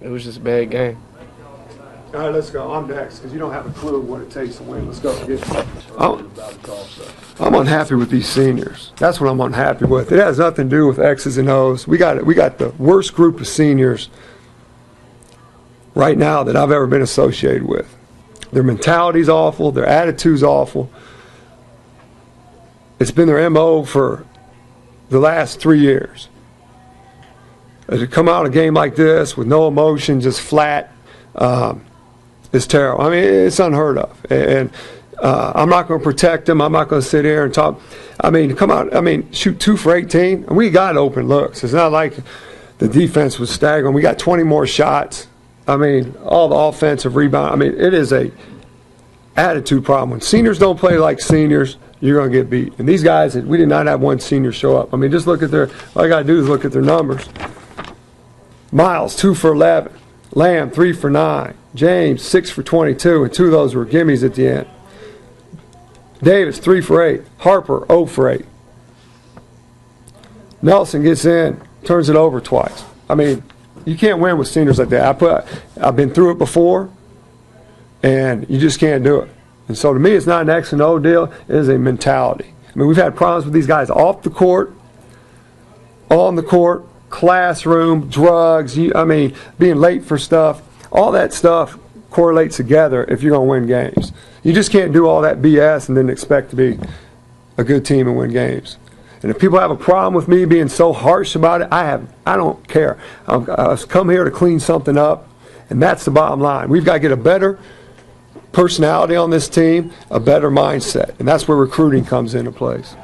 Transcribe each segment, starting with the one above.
It was just a bad game. All right, let's go. I'm next because you don't have a clue what it takes to win. Let's go. I'm unhappy with these seniors. That's what I'm unhappy with. It has nothing to do with X's and O's. We got the worst group of seniors right now that I've ever been associated with. Their mentality's awful. Their attitude's awful. It's been their MO for the last 3 years. To come out a game like this with no emotion, just flat, is terrible. I mean, it's unheard of. And I'm not going to protect them. I'm not going to sit here and talk. I mean, come out. I mean, shoot 2 for 18. And we got open looks. It's not like the defense was staggering. We got 20 more shots. I mean, all the offensive rebound. I mean, it is a attitude problem. When seniors don't play like seniors, you're going to get beat. And these guys, we did not have one senior show up. I mean, just look at all you got to do is look at their numbers. Miles, 2 for 11. Lamb, 3 for 9. James, 6 for 22, and 2 of those were gimmies at the end. Davis, 3 for 8. Harper, 0 for 8. Nelson gets in, turns it over twice. I mean, you can't win with seniors like that. I've been through it before, and you just can't do it. And so to me, it's not an X and O deal. It is a mentality. I mean, we've had problems with these guys off the court, on the court, classroom, drugs, I mean, being late for stuff. All that stuff correlates together if you're going to win games. You just can't do all that BS and then expect to be a good team and win games. And if people have a problem with me being so harsh about it, I don't care. I've come here to clean something up, and that's the bottom line. We've got to get a better personality on this team, a better mindset, and that's where recruiting comes into place.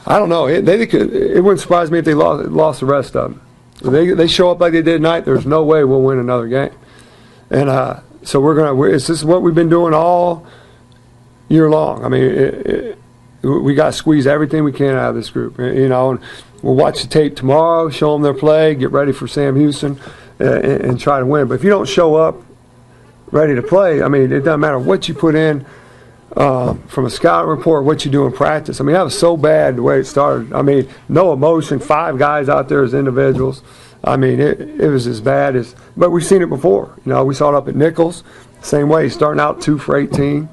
I don't know. It wouldn't surprise me if they lost the rest of them. If they show up like they did tonight, there's no way we'll win another game. And so this is what we've been doing all year long. I mean, we got to squeeze everything we can out of this group. You know, and we'll watch the tape tomorrow, show them their play, get ready for Sam Houston, and try to win. But if you don't show up ready to play, I mean, it doesn't matter what you put in from a scouting report, what you do in practice. I mean, that was so bad the way it started. I mean, no emotion, 5 guys out there as individuals. I mean, it was as bad as, but we've seen it before. You know, we saw it up at Nichols, same way, starting out 2 for 18.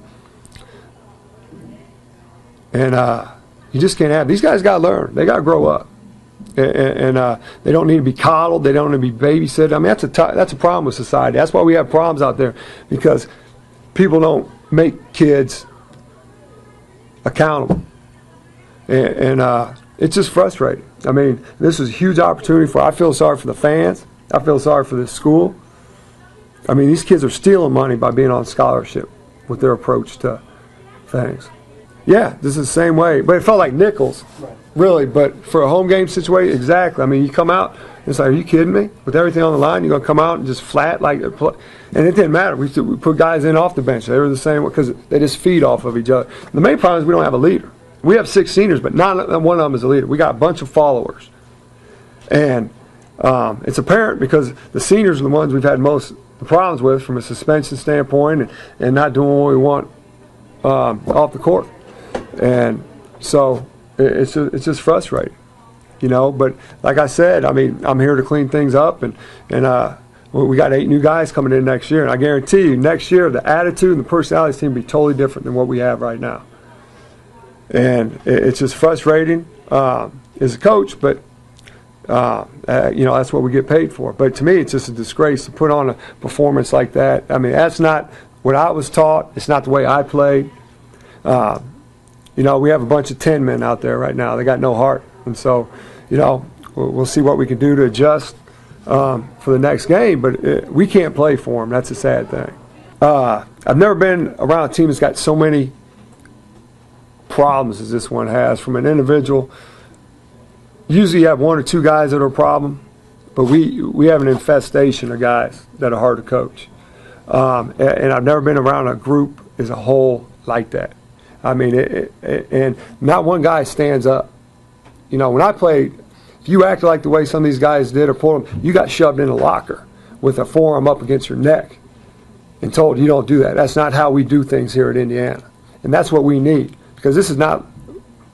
And you just can't have, these guys got to learn. They got to grow up. And they don't need to be coddled. They don't need to be babysitted. I mean, that's a problem with society. That's why we have problems out there, because people don't make kids accountable. And it's just frustrating. I mean, this is a huge opportunity I feel sorry for the fans. I feel sorry for the school. I mean, these kids are stealing money by being on scholarship with their approach to things. Yeah, this is the same way. But it felt like Nichols, really. But for a home game situation, exactly. I mean, you come out, it's like, are you kidding me? With everything on the line, you're going to come out and just flat like, and it didn't matter. We put guys in off the bench. They were the same because they just feed off of each other. The main problem is we don't have a leader. We have 6 seniors, but not one of them is a leader. We got a bunch of followers. And it's apparent because the seniors are the ones we've had most the problems with from a suspension standpoint and not doing what we want off the court. And so it's just frustrating, you know. But like I said, I mean, I'm here to clean things up, and we got 8 new guys coming in next year, and I guarantee you, next year the attitude and the personality of this team will be totally different than what we have right now. And it's just frustrating as a coach, but you know, that's what we get paid for. But to me, it's just a disgrace to put on a performance like that. I mean, that's not what I was taught. It's not the way I played. You know, we have a bunch of 10 men out there right now. They got no heart. And so, you know, we'll see what we can do to adjust for the next game. But we can't play for them. That's a sad thing. I've never been around a team that's got so many problems as this one has from an individual. Usually you have 1 or 2 guys that are a problem, but we have an infestation of guys that are hard to coach. And I've never been around a group as a whole like that. I mean, and not one guy stands up. You know, when I played, if you acted like the way some of these guys did or pulled them, you got shoved in a locker with a forearm up against your neck and told you don't do that. That's not how we do things here at Indiana. And that's what we need, because this is not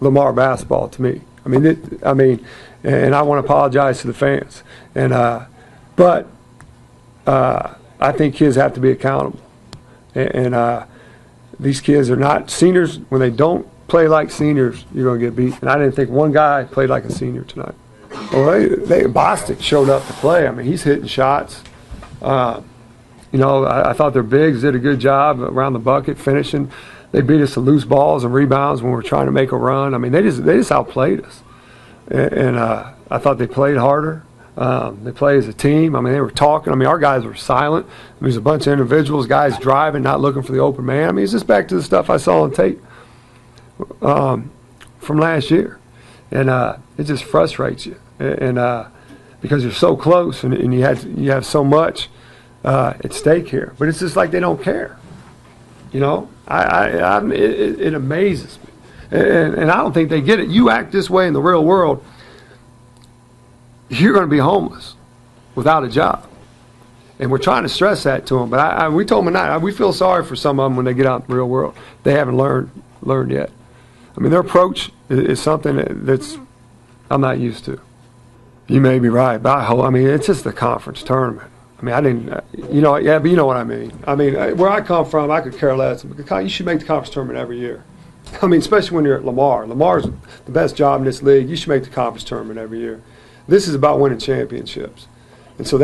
Lamar basketball to me. I mean, and I want to apologize to the fans. And but I think kids have to be accountable. And these kids are not seniors. When they don't play like seniors, you're going to get beat. And I didn't think one guy played like a senior tonight. Well, Bostic showed up to play. I mean, he's hitting shots. You know, I thought their bigs did a good job around the bucket, finishing. They beat us to loose balls and rebounds when we were trying to make a run. I mean, they just outplayed us. And I thought they played harder. They play as a team. I mean, they were talking. I mean, our guys were silent. There's a bunch of individuals, guys driving, not looking for the open man. I mean, it's just back to the stuff I saw on tape from last year. And it just frustrates you. And because you're so close and you have so much at stake here. But it's just like they don't care. You know, it amazes me. And I don't think they get it. You act this way in the real world, you're going to be homeless without a job. And we're trying to stress that to them. But we told them tonight, we feel sorry for some of them when they get out in the real world. They haven't learned yet. I mean, their approach is something that's I'm not used to. You may be right, but I mean, it's just the conference tournament. I mean, I didn't, you know, yeah, but you know what I mean. I mean, where I come from, I could care less. You should make the conference tournament every year. I mean, especially when you're at Lamar. Lamar's the best job in this league. You should make the conference tournament every year. This is about winning championships. And so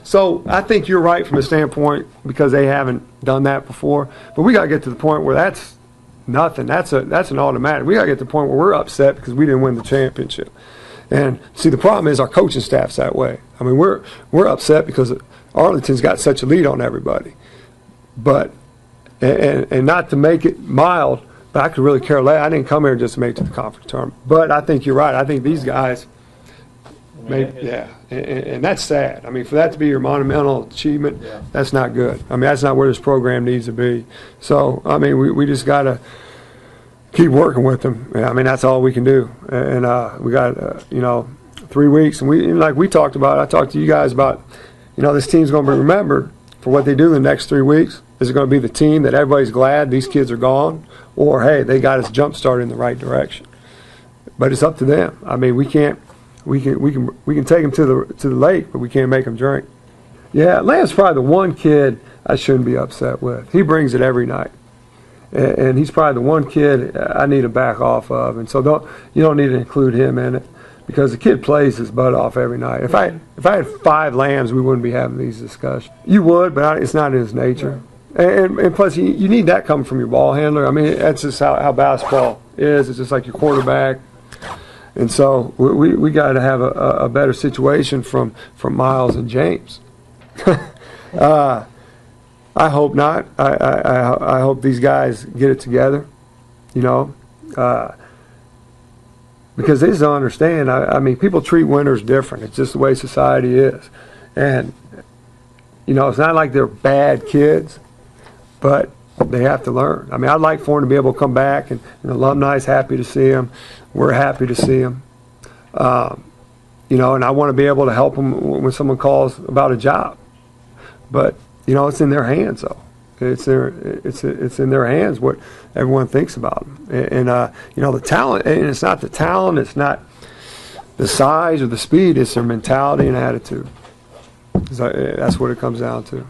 so I think you're right from a standpoint because they haven't done that before. But we got to get to the point where that's nothing. That's an automatic. We got to get to the point where we're upset because we didn't win the championship. And see, the problem is our coaching staff's that way. I mean, we're upset because Arlington's got such a lead on everybody. But and not to make it mild, but I could really care less. I didn't come here just to make it to the conference tournament. But I think you're right. I think these guys, and that's sad. I mean, for that to be your monumental achievement, that's not good. I mean, that's not where this program needs to be. So, I mean, we just got to keep working with them. I mean, that's all we can do. And we got, 3 weeks. And like we talked about, I talked to you guys about, this team's going to be remembered for what they do in the next 3 weeks. Is it going to be the team that everybody's glad these kids are gone? Or, hey, they got us jump started in the right direction. But it's up to them. I mean, we can take them to the lake, but we can't make them drink. Yeah, Lamb's probably the one kid I shouldn't be upset with. He brings it every night. And he's probably the one kid I need to back off of. And so you don't need to include him in it because the kid plays his butt off every night. If I had 5 Lambs, we wouldn't be having these discussions. You would, but it's not in his nature. And plus, you need that coming from your ball handler. I mean, that's just how basketball is. It's just like your quarterback. And so we got to have a better situation from Miles and James. I hope not. I hope these guys get it together, because they just don't understand. I mean, people treat winners different. It's just the way society is. And, it's not like they're bad kids, but they have to learn. I mean, I'd like for them to be able to come back, and alumni's happy to see them. We're happy to see them. And I want to be able to help them when someone calls about a job. But, it's in their hands, though. It's in their hands what everyone thinks about them. And the talent, and it's not the talent, it's not the size or the speed, it's their mentality and attitude. That's what it comes down to.